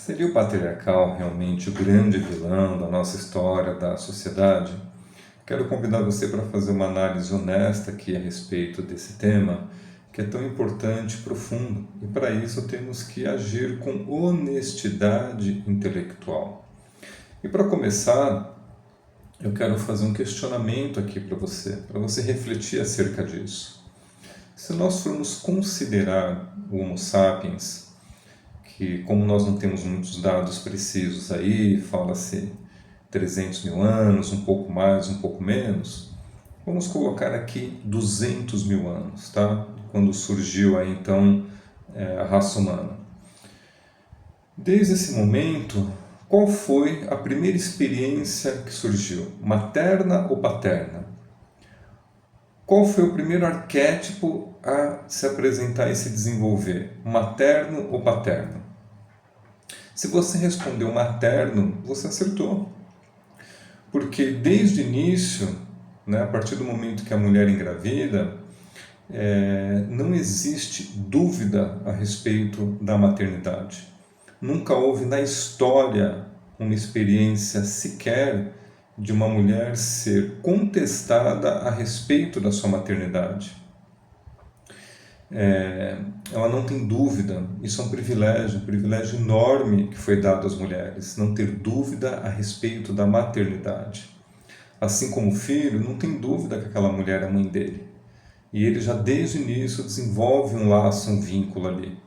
Seria o patriarcal realmente o grande vilão da nossa história, da sociedade? Quero convidar você para fazer uma análise honesta aqui a respeito desse tema, que é tão importante e profundo. E para isso temos que agir com honestidade intelectual. E para começar, eu quero fazer um questionamento aqui para você refletir acerca disso. Se nós formos considerar o Homo sapiens, que como nós não temos muitos dados precisos aí, fala-se 300 mil anos, um pouco mais, um pouco menos, vamos colocar aqui 200 mil anos, tá? Quando surgiu aí então a raça humana. Desde esse momento, qual foi a primeira experiência que surgiu? Materna ou paterna? Qual foi o primeiro arquétipo a se apresentar e se desenvolver? Materno ou paterno? Se você respondeu materno, você acertou. Porque desde o início, a partir do momento que a mulher engravida, não existe dúvida a respeito da maternidade. Nunca houve na história uma experiência sequer de uma mulher ser contestada a respeito da sua maternidade. Ela não tem dúvida, isso é um privilégio enorme que foi dado às mulheres, não ter dúvida a respeito da maternidade. Assim como o filho, não tem dúvida que aquela mulher é mãe dele. E ele já desde o início desenvolve um laço, um vínculo ali.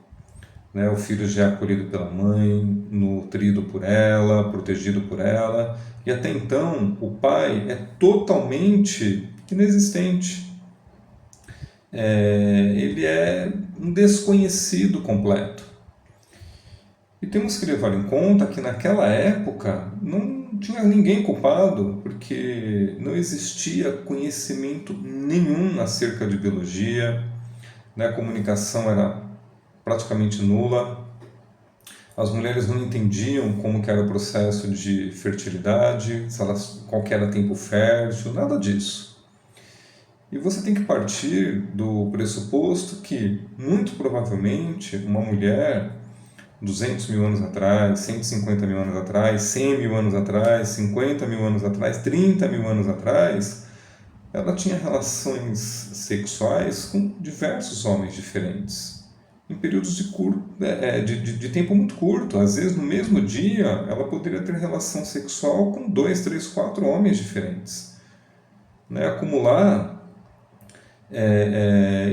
O filho já é acolhido pela mãe, nutrido por ela, protegido por ela, e até então o pai é totalmente inexistente. Ele é um desconhecido completo. E temos que levar em conta que naquela época não tinha ninguém culpado, porque não existia conhecimento nenhum acerca de biologia, a comunicação era praticamente nula, as mulheres não entendiam como que era o processo de fertilidade, qual que era tempo fértil, nada disso. E você tem que partir do pressuposto que, muito provavelmente, uma mulher 200 mil anos atrás, 150 mil anos atrás, 100 mil anos atrás, 50 mil anos atrás, 30 mil anos atrás, ela tinha relações sexuais com diversos homens diferentes, em períodos de tempo muito curto. Às vezes, no mesmo dia, ela poderia ter relação sexual com 2, 3, 4 homens diferentes. Acumular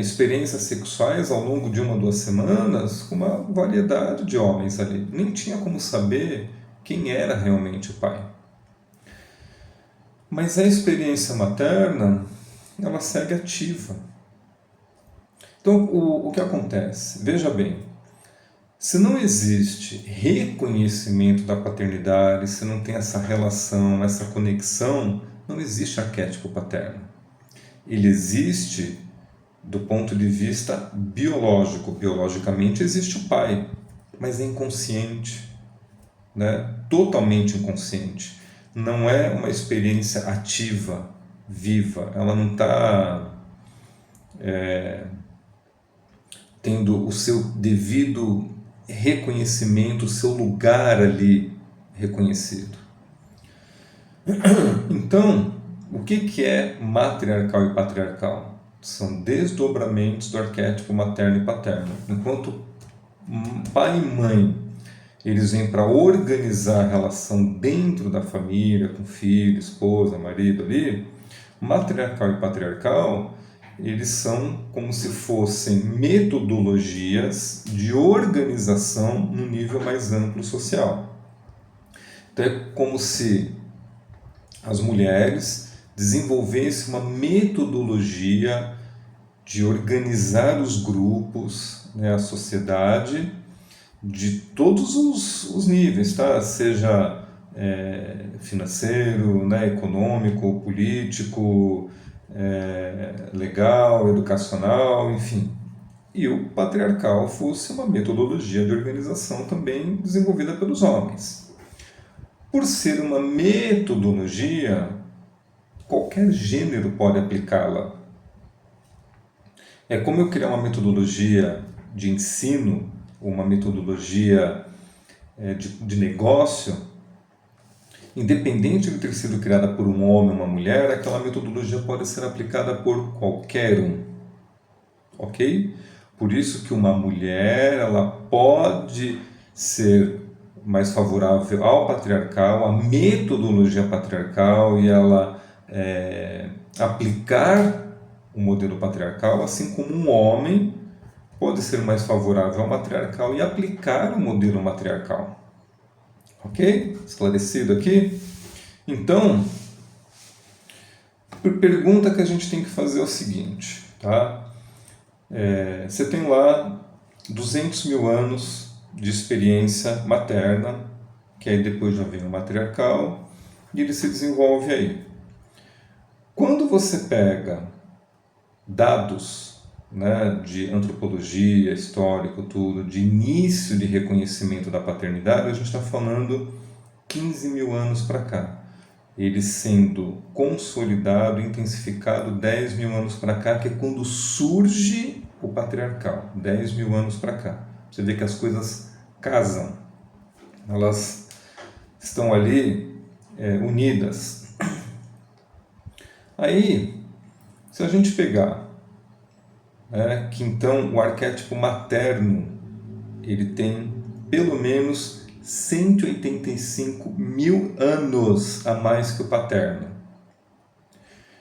experiências sexuais ao longo de 1 ou 2 semanas com uma variedade de homens ali. Nem tinha como saber quem era realmente o pai. Mas a experiência materna, ela segue ativa. Então, o que acontece? Veja bem, se não existe reconhecimento da paternidade, se não tem essa relação, essa conexão, não existe arquétipo paterno. Ele existe do ponto de vista biológico. Biologicamente existe o pai, mas é inconsciente, totalmente inconsciente. Não é uma experiência ativa, viva. Ela não está tendo o seu devido reconhecimento, o seu lugar ali reconhecido. Então, o que é matriarcal e patriarcal? São desdobramentos do arquétipo materno e paterno. Enquanto pai e mãe, eles vêm para organizar a relação dentro da família, com filho, esposa, marido ali, matriarcal e patriarcal, eles são como se fossem metodologias de organização no nível mais amplo social. Então é como se as mulheres desenvolvesse uma metodologia de organizar os grupos, a sociedade, de todos os níveis, tá? Seja financeiro, econômico, político, legal, educacional, enfim. E o patriarcal fosse uma metodologia de organização também desenvolvida pelos homens. Por ser uma metodologia, qualquer gênero pode aplicá-la. É como eu criar uma metodologia de ensino, uma metodologia de negócio, independente de ter sido criada por um homem ou uma mulher, aquela metodologia pode ser aplicada por qualquer um, ok? Por isso que uma mulher, ela pode ser mais favorável ao patriarcal, à metodologia patriarcal, e ela aplicar o modelo patriarcal, assim como um homem pode ser mais favorável ao matriarcal e aplicar o modelo matriarcal. Ok? Esclarecido aqui? Então, a pergunta que a gente tem que fazer é o seguinte, tá? Você tem lá 200 mil anos de experiência materna, que aí depois já vem o matriarcal, e ele se desenvolve aí. Quando você pega dados, né, de antropologia, histórico, tudo, de início de reconhecimento da paternidade, a gente está falando 15 mil anos para cá. Ele sendo consolidado, intensificado 10 mil anos para cá, que é quando surge o patriarcal, 10 mil anos para cá. Você vê que as coisas casam, elas estão ali unidas. Aí, se a gente pegar que então o arquétipo materno ele tem pelo menos 185 mil anos a mais que o paterno.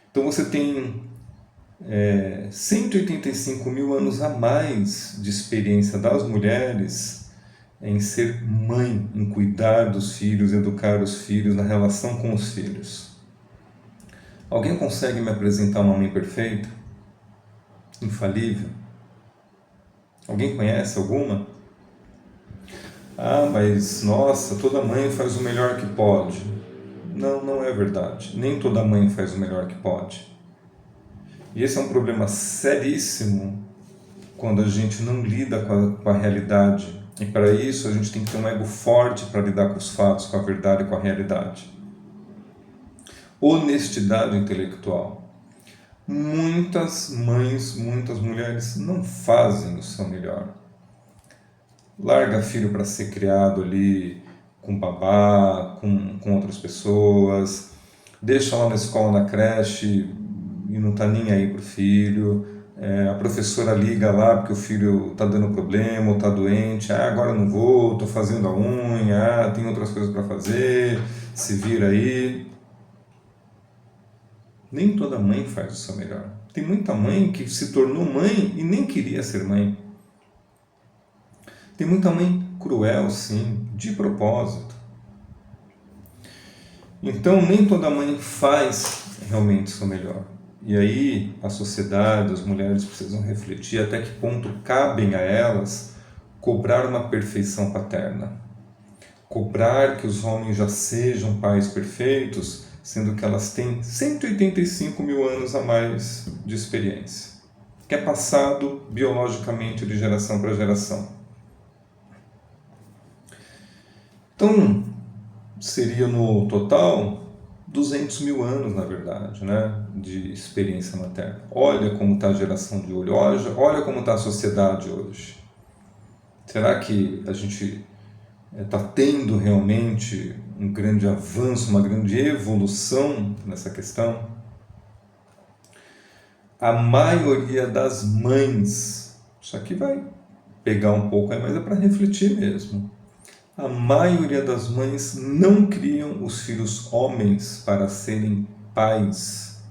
Então você tem 185 mil anos a mais de experiência das mulheres em ser mãe, em cuidar dos filhos, educar os filhos, na relação com os filhos. Alguém consegue me apresentar uma mãe perfeita? Infalível? Alguém conhece alguma? Ah, mas nossa, toda mãe faz o melhor que pode. Não, não é verdade. Nem toda mãe faz o melhor que pode. E esse é um problema seríssimo quando a gente não lida com a realidade. E para isso a gente tem que ter um ego forte para lidar com os fatos, com a verdade e com a realidade. Honestidade intelectual. Muitas mães, muitas mulheres não fazem o seu melhor. Larga filho para ser criado ali com babá, com outras pessoas, deixa lá na escola, na creche e não está nem aí pro filho. A professora liga lá porque o filho está dando problema ou está doente. Ah, agora não vou, estou fazendo a unha, tem outras coisas para fazer, se vira aí. Nem toda mãe faz o seu melhor. Tem muita mãe que se tornou mãe e nem queria ser mãe. Tem muita mãe cruel, sim, de propósito. Então, nem toda mãe faz realmente o seu melhor. E aí, a sociedade, as mulheres precisam refletir até que ponto cabem a elas cobrar uma perfeição paterna. Cobrar que os homens já sejam pais perfeitos, sendo que elas têm 185 mil anos a mais de experiência, que é passado biologicamente de geração para geração. Então, seria no total 200 mil anos, na verdade, né, de experiência materna. Olha como está a geração de hoje, olha como está a sociedade hoje. Será que a gente está tendo realmente um grande avanço, uma grande evolução nessa questão? A maioria das mães, isso aqui vai pegar um pouco aí, mas é para refletir mesmo. A maioria das mães não criam os filhos homens para serem pais,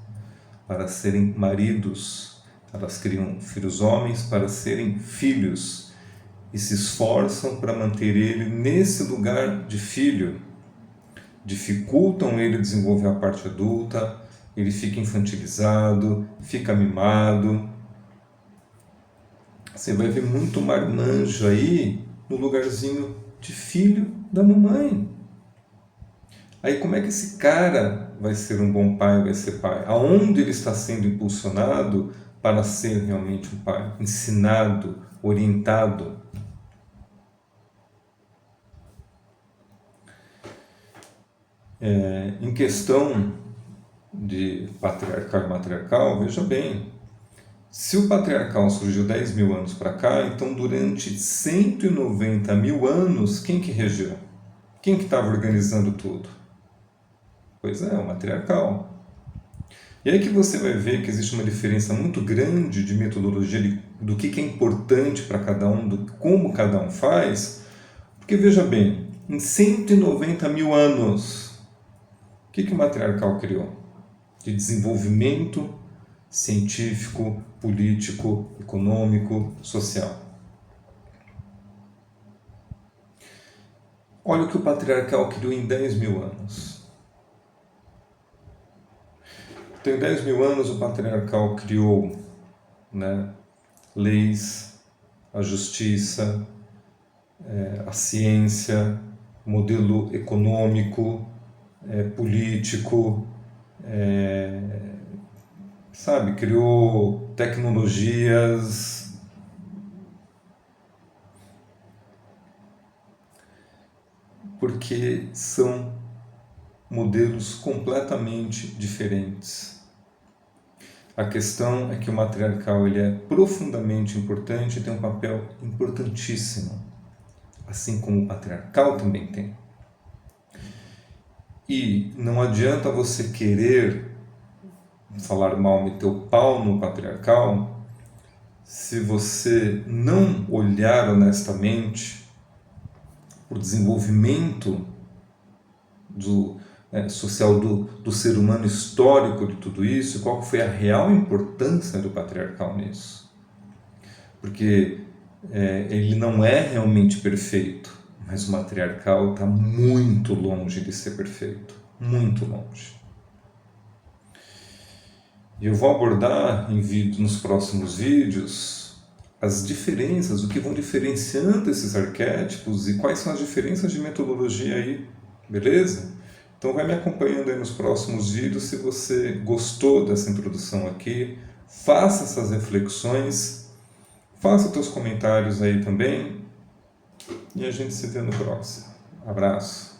para serem maridos. Elas criam filhos homens para serem filhos e se esforçam para manter ele nesse lugar de filho. Dificultam ele desenvolver a parte adulta, ele fica infantilizado, fica mimado. Você vai ver muito marmanjo aí no lugarzinho de filho da mamãe. Aí como é que esse cara vai ser um bom pai, vai ser pai? Aonde ele está sendo impulsionado para ser realmente um pai? Ensinado, orientado. Em questão de patriarcal e matriarcal, veja bem, Se o patriarcal surgiu 10 mil anos para cá, então durante 190 mil anos, quem que regeu? Quem que estava organizando tudo? Pois é, o matriarcal. E aí que você vai ver que existe uma diferença muito grande de metodologia do que é importante para cada um, do como cada um faz, porque veja bem, em 190 mil anos, o que o matriarcal criou? De desenvolvimento científico, político, econômico, social. Olha o que o patriarcal criou em 10 mil anos. Então, em 10 mil anos, o patriarcal criou, né, leis, a justiça, a ciência, modelo econômico, político, sabe, criou tecnologias, porque são modelos completamente diferentes. A questão é que o matriarcal ele é profundamente importante e tem um papel importantíssimo, assim como o patriarcal também tem. E não adianta você querer falar mal, meter o pau no patriarcal, se você não olhar honestamente o desenvolvimento social do ser humano histórico de tudo isso, qual foi a real importância do patriarcal nisso. Porque ele não é realmente perfeito, mas o matriarcal está muito longe de ser perfeito, muito longe. E eu vou abordar nos próximos vídeos as diferenças, o que vão diferenciando esses arquétipos e quais são as diferenças de metodologia aí, beleza? Então vai me acompanhando aí nos próximos vídeos. Se você gostou dessa introdução aqui, faça essas reflexões, faça seus comentários aí também e a gente se vê no próximo. Abraço!